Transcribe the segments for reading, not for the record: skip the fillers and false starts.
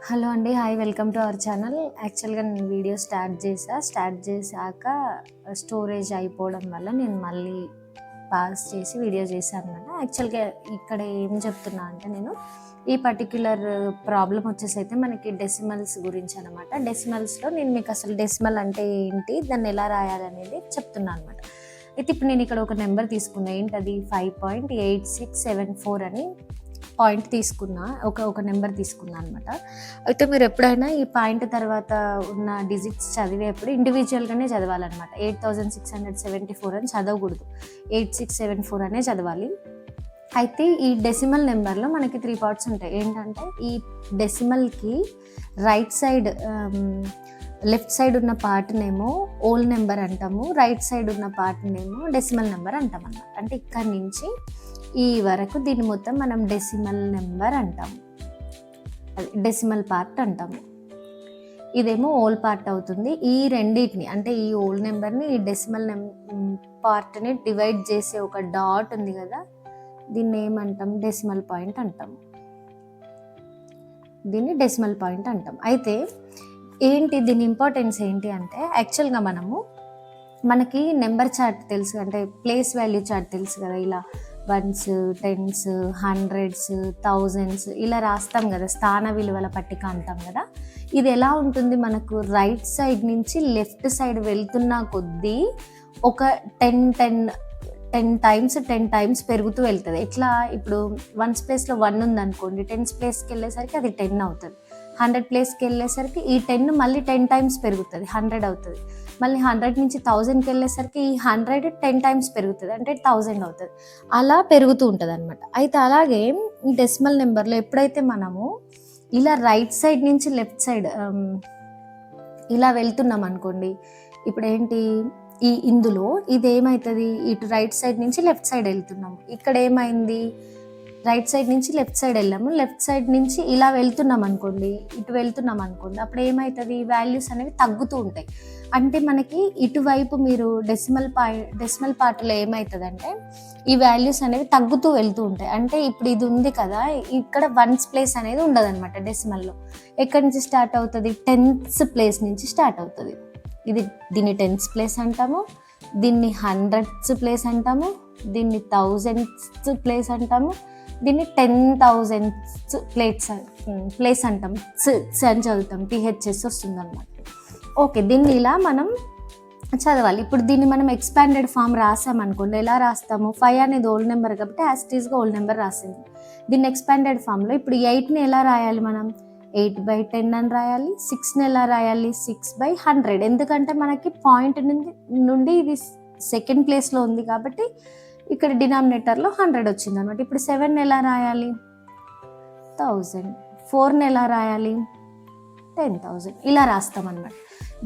Hello అండి. Hi, welcome to our channel. యాక్చువల్‌గా నేను వీడియో స్టార్ట్ చేశాక స్టోరేజ్ అయిపోవడం వల్ల నేను మళ్ళీ పాజ్ చేసి వీడియో చేశాను అనమాట. యాక్చువల్‌గా ఇక్కడ ఏం చెప్తున్నా అంటే నేను ఈ పర్టిక్యులర్ ప్రాబ్లమ్ వచ్చేసైతే మనకి డెసిమల్స్ గురించి అనమాట. డెసిమల్స్‌లో నేను మీకు అసలు డెసిమల్ అంటే ఏంటి, దాన్ని ఎలా రాయాలనేది చెప్తున్నా అనమాట. అయితే ఇప్పుడు నేను ఇక్కడ ఒక నెంబర్ తీసుకున్నా. ఏంటది 5.8674 అని పాయింట్ తీసుకున్నా. ఒక నెంబర్ తీసుకున్నా అనమాట. అయితే మీరు ఎప్పుడైనా ఈ పాయింట్ తర్వాత ఉన్న డిజిట్స్ చదివేప్పుడు ఇండివిజువల్గానే చదవాలన్నమాట. 8674 అని చదవకూడదు, 8674 అనే చదవాలి. అయితే ఈ డెసిమల్ నెంబర్లో మనకి 3 పార్ట్స్ ఉంటాయి. ఏంటంటే ఈ డెసిమల్కి రైట్ సైడ్ లెఫ్ట్ సైడ్ ఉన్న పార్ట్నేమో ఓల్ నెంబర్ అంటాము, రైట్ సైడ్ ఉన్న పార్ట్నేమో డెసిమల్ నెంబర్ అంటాం అన్నమాట. అంటే ఇక్కడ నుంచి ఈ వరకు దీన్ని మొత్తం మనం డెసిమల్ నెంబర్ అంటాము, డెసిమల్ పార్ట్ అంటాము. ఇదేమో ఓల్ పార్ట్ అవుతుంది. ఈ రెండింటిని అంటే ఈ ఓల్ నెంబర్ని ఈ డెసిమల్ పార్ట్ని డివైడ్ చేసే ఒక డాట్ ఉంది కదా, దీన్ని ఏమంటాం, డెసిమల్ పాయింట్ అంటాం. దీన్ని డెసిమల్ పాయింట్ అంటాం. అయితే ఏంటి దీని ఇంపార్టెన్స్ ఏంటి అంటే, యాక్చువల్గా మనకి నెంబర్ చార్ట్ తెలుసు, అంటే ప్లేస్ వాల్యూ చార్ట్ తెలుసు కదా, ఇలా 1s 10s 100s 1000s ఇలా రాస్తాం కదా, స్థాన విలువల పట్టిక అంటాం కదా. ఇది ఎలా ఉంటుంది, మనకు రైట్ సైడ్ నుంచి లెఫ్ట్ సైడ్ వెళ్తున్న కొద్దీ ఒక 10 టైమ్స్ పెరుగుతూ వెళ్తుంది. ఎట్లా, ఇప్పుడు 1s ప్లేస్లో 1 ఉందనుకోండి, 10s ప్లేస్కి వెళ్ళేసరికి అది 10 అవుతుంది. 100 ప్లేస్కి వెళ్ళేసరికి ఈ 10 మళ్ళీ 10 టైమ్స్ పెరుగుతుంది, 100 అవుతుంది. మళ్ళీ 100 నుంచి 1000కి వెళ్ళేసరికి ఈ 100 10 టైమ్స్ పెరుగుతుంది, అంటే 1000 అవుతుంది. అలా పెరుగుతూ ఉంటుంది అనమాట. అయితే అలాగే ఈ డెసిమల్ నెంబర్లో ఎప్పుడైతే మనము ఇలా రైట్ సైడ్ నుంచి లెఫ్ట్ సైడ్ ఇలా వెళ్తున్నాం అనుకోండి, ఇప్పుడు ఏంటి, ఇందులో ఇది ఏమవుతుంది, ఇటు రైట్ సైడ్ నుంచి లెఫ్ట్ సైడ్ వెళ్తున్నాము. ఇక్కడ ఏమైంది, రైట్ సైడ్ నుంచి లెఫ్ట్ సైడ్ వెళ్ళాము, లెఫ్ట్ సైడ్ నుంచి ఇలా వెళ్తున్నాం అనుకోండి, ఇటు వెళ్తున్నాం అనుకోండి, అప్పుడు ఏమవుతుంది, వాల్యూస్ అనేవి తగ్గుతూ ఉంటాయి. అంటే మనకి ఇటువైపు మీరు డెసిమల్ పార్ట్లో ఏమవుతుందంటే ఈ వాల్యూస్ అనేవి తగ్గుతూ వెళ్తూ ఉంటాయి. అంటే ఇప్పుడు ఇది ఉంది కదా, ఇక్కడ 1s ప్లేస్ అనేది ఉండదు అనమాట డెసిమల్లో. ఎక్కడి నుంచి స్టార్ట్ అవుతుంది, 10th ప్లేస్ నుంచి స్టార్ట్ అవుతుంది. దీన్ని 10th ప్లేస్ అంటాము, దీన్ని 100th ప్లేస్ అంటాము, దీన్ని 1000th ప్లేస్ అంటాము, దీన్ని 10,000th ప్లేస్ అంటాం. అని చదువుతాం, THS వస్తుంది అనమాట. ఓకే, దీన్ని ఇలా మనం చదవాలి. ఇప్పుడు దీన్ని మనం ఎక్స్పాండెడ్ ఫామ్ రాసామనుకోండి, ఎలా రాస్తాము, 5 అనేది ఓల్డ్ నెంబర్ కాబట్టి యాజ్ ఇట్ ఈస్గా ఓల్డ్ నెంబర్ రాసింది. దీన్ని ఎక్స్పాండెడ్ ఫామ్లో ఇప్పుడు 8ని ఎలా రాయాలి, మనం 8/10 అని రాయాలి. 6ని ఎలా రాయాలి, 6/100. ఎందుకంటే మనకి పాయింట్ నుండి ఇది సెకండ్ ప్లేస్లో ఉంది కాబట్టి ఇక్కడ డినామినేటర్లో 100 వచ్చింది అనమాట. ఇప్పుడు 7ని ఎలా రాయాలి, 1000. 4ని ఎలా రాయాలి, 10,000. ఇలా రాస్తాం అనమాట.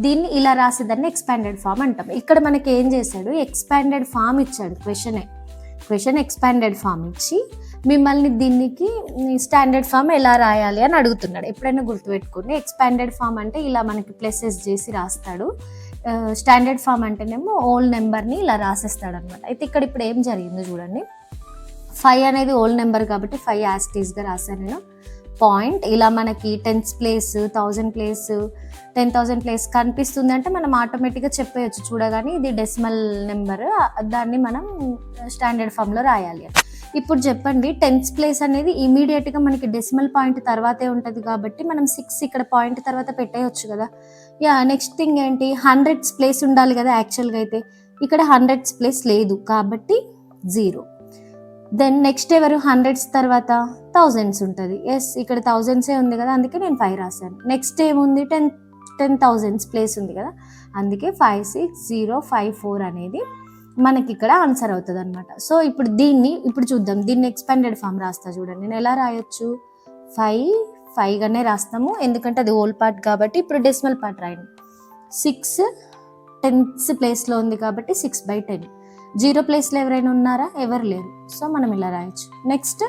దీన్ని ఇలా రాసేదాన్ని ఎక్స్పాండెడ్ ఫామ్ అంటాం. ఇక్కడ మనకి ఏం చేశాడు, ఎక్స్పాండెడ్ ఫామ్ ఇచ్చాడు. క్వశ్చన్ ఎక్స్పాండెడ్ ఫామ్ ఇచ్చి మిమ్మల్ని దీనికి స్టాండర్డ్ ఫామ్ ఎలా రాయాలి అని అడుగుతున్నాడు. ఎప్పుడైనా గుర్తుపెట్టుకోండి, ఎక్స్పాండెడ్ ఫామ్ అంటే ఇలా మనకి ప్లసెస్ చేసి రాస్తాడు, స్టాండర్డ్ ఫామ్ అంటేనేమో ఓల్డ్ నెంబర్ని ఇలా రాసేస్తాడు అనమాట. అయితే ఇక్కడ ఇప్పుడు ఏం జరిగిందో చూడండి, 5 అనేది ఓల్డ్ నెంబర్ కాబట్టి 5 యాజ్ ఇట్ ఈస్గా రాశాను నేను. పాయింట్ ఇలా మనకి 10th ప్లేస్ 1000 ప్లేస్ 10,000 ప్లేస్ కనిపిస్తుంది అంటే మనం ఆటోమేటిక్గా చెప్పేయచ్చు చూడగానే ఇది డెసిమల్ నెంబర్, దాన్ని మనం స్టాండర్డ్ ఫామ్లో రాయాలి. ఇప్పుడు చెప్పండి, 10th ప్లేస్ అనేది ఇమీడియట్గా మనకి డెసిమల్ పాయింట్ తర్వాతే ఉంటుంది కాబట్టి మనం 6 ఇక్కడ పాయింట్ తర్వాత పెట్టేయచ్చు కదా. నెక్స్ట్ థింగ్ ఏంటి, 100th ప్లేస్ ఉండాలి కదా యాక్చువల్గా. అయితే ఇక్కడ 100th ప్లేస్ లేదు కాబట్టి 0. దెన్ నెక్స్ట్ ఎవరు, 100s తర్వాత 1000s ఉంటుంది. ఎస్, ఇక్కడ 1000s ఉంది కదా, అందుకే నేను 5 రాశాను. నెక్స్ట్ ఏముంది, 10,000s ప్లేస్ ఉంది కదా, అందుకే 56054 అనేది మనకి ఇక్కడ ఆన్సర్ అవుతుంది అనమాట. సో ఇప్పుడు చూద్దాం, దీన్ని ఎక్స్పాండెడ్ ఫామ్ రాస్తా చూడండి. నేను ఎలా రాయొచ్చు, 5గానే రాస్తాము ఎందుకంటే అది ఓల్డ్ పార్ట్ కాబట్టి. ఇప్పుడు డెసిమల్ పార్ట్ రాయండి. 6 10th ప్లేస్లో ఉంది కాబట్టి 6/10. 0 ప్లేస్లో ఎవరైనా ఉన్నారా, ఎవరు లేరు. సో మనం ఇలా రాయొచ్చు. Next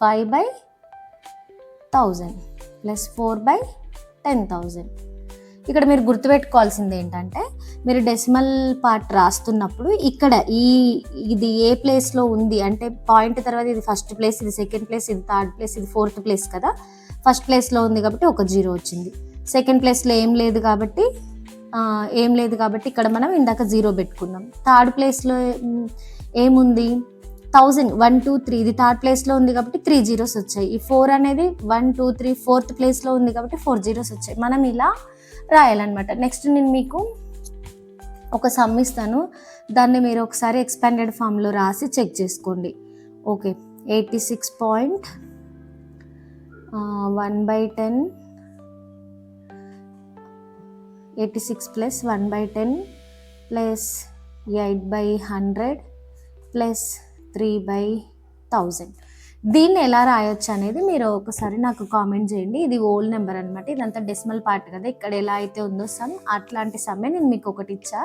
5/1000 plus 4/10,000. ఇక్కడ మీరు గుర్తుపెట్టుకోవాల్సింది ఏంటంటే మీరు డెసిమల్ పార్ట్ రాస్తున్నప్పుడు ఇక్కడ ఇది ఏ ప్లేస్లో ఉంది అంటే పాయింట్ తర్వాత ఇది ఫస్ట్ ప్లేస్, ఇది సెకండ్ ప్లేస్, ఇది థర్డ్ ప్లేస్, ఇది ఫోర్త్ ప్లేస్ కదా. ఫస్ట్ ప్లేస్లో ఉంది కాబట్టి ఒక 0 వచ్చింది. సెకండ్ ప్లేస్లో ఏం లేదు కాబట్టి ఇక్కడ మనం ఇందాక 0 పెట్టుకున్నాం. థర్డ్ ప్లేస్లో ఏముంది 1000, 1 2 3 ఇది థర్డ్ ప్లేస్లో ఉంది కాబట్టి 3 zeros వచ్చాయి. ఈ 4 అనేది 1 2 3 ఫోర్త్ ప్లేస్లో ఉంది కాబట్టి 4 zeros వచ్చాయి. మనం ఇలా రాయాలన్నమాట. నెక్స్ట్ నేను మీకు ఒక సమ్ ఇస్తాను, దాన్ని మీరు ఒకసారి ఎక్స్పాండెడ్ ఫామ్లో రాసి చెక్ చేసుకోండి. Okay, 86.1/10 86 plus 1/10 plus 8/100 plus 3/1000. దీన్ని ఎలా రాయొచ్చు అనేది మీరు ఒకసారి నాకు కామెంట్ చేయండి. ఇది ఓల్డ్ నెంబర్ అనమాట, ఇదంతా డెసిమల్ పార్ట్ కదా, ఇక్కడ ఎలా అయితే ఉందో సమ్ అట్లాంటి సమ్మే నేను మీకు ఒకటి ఇచ్చా.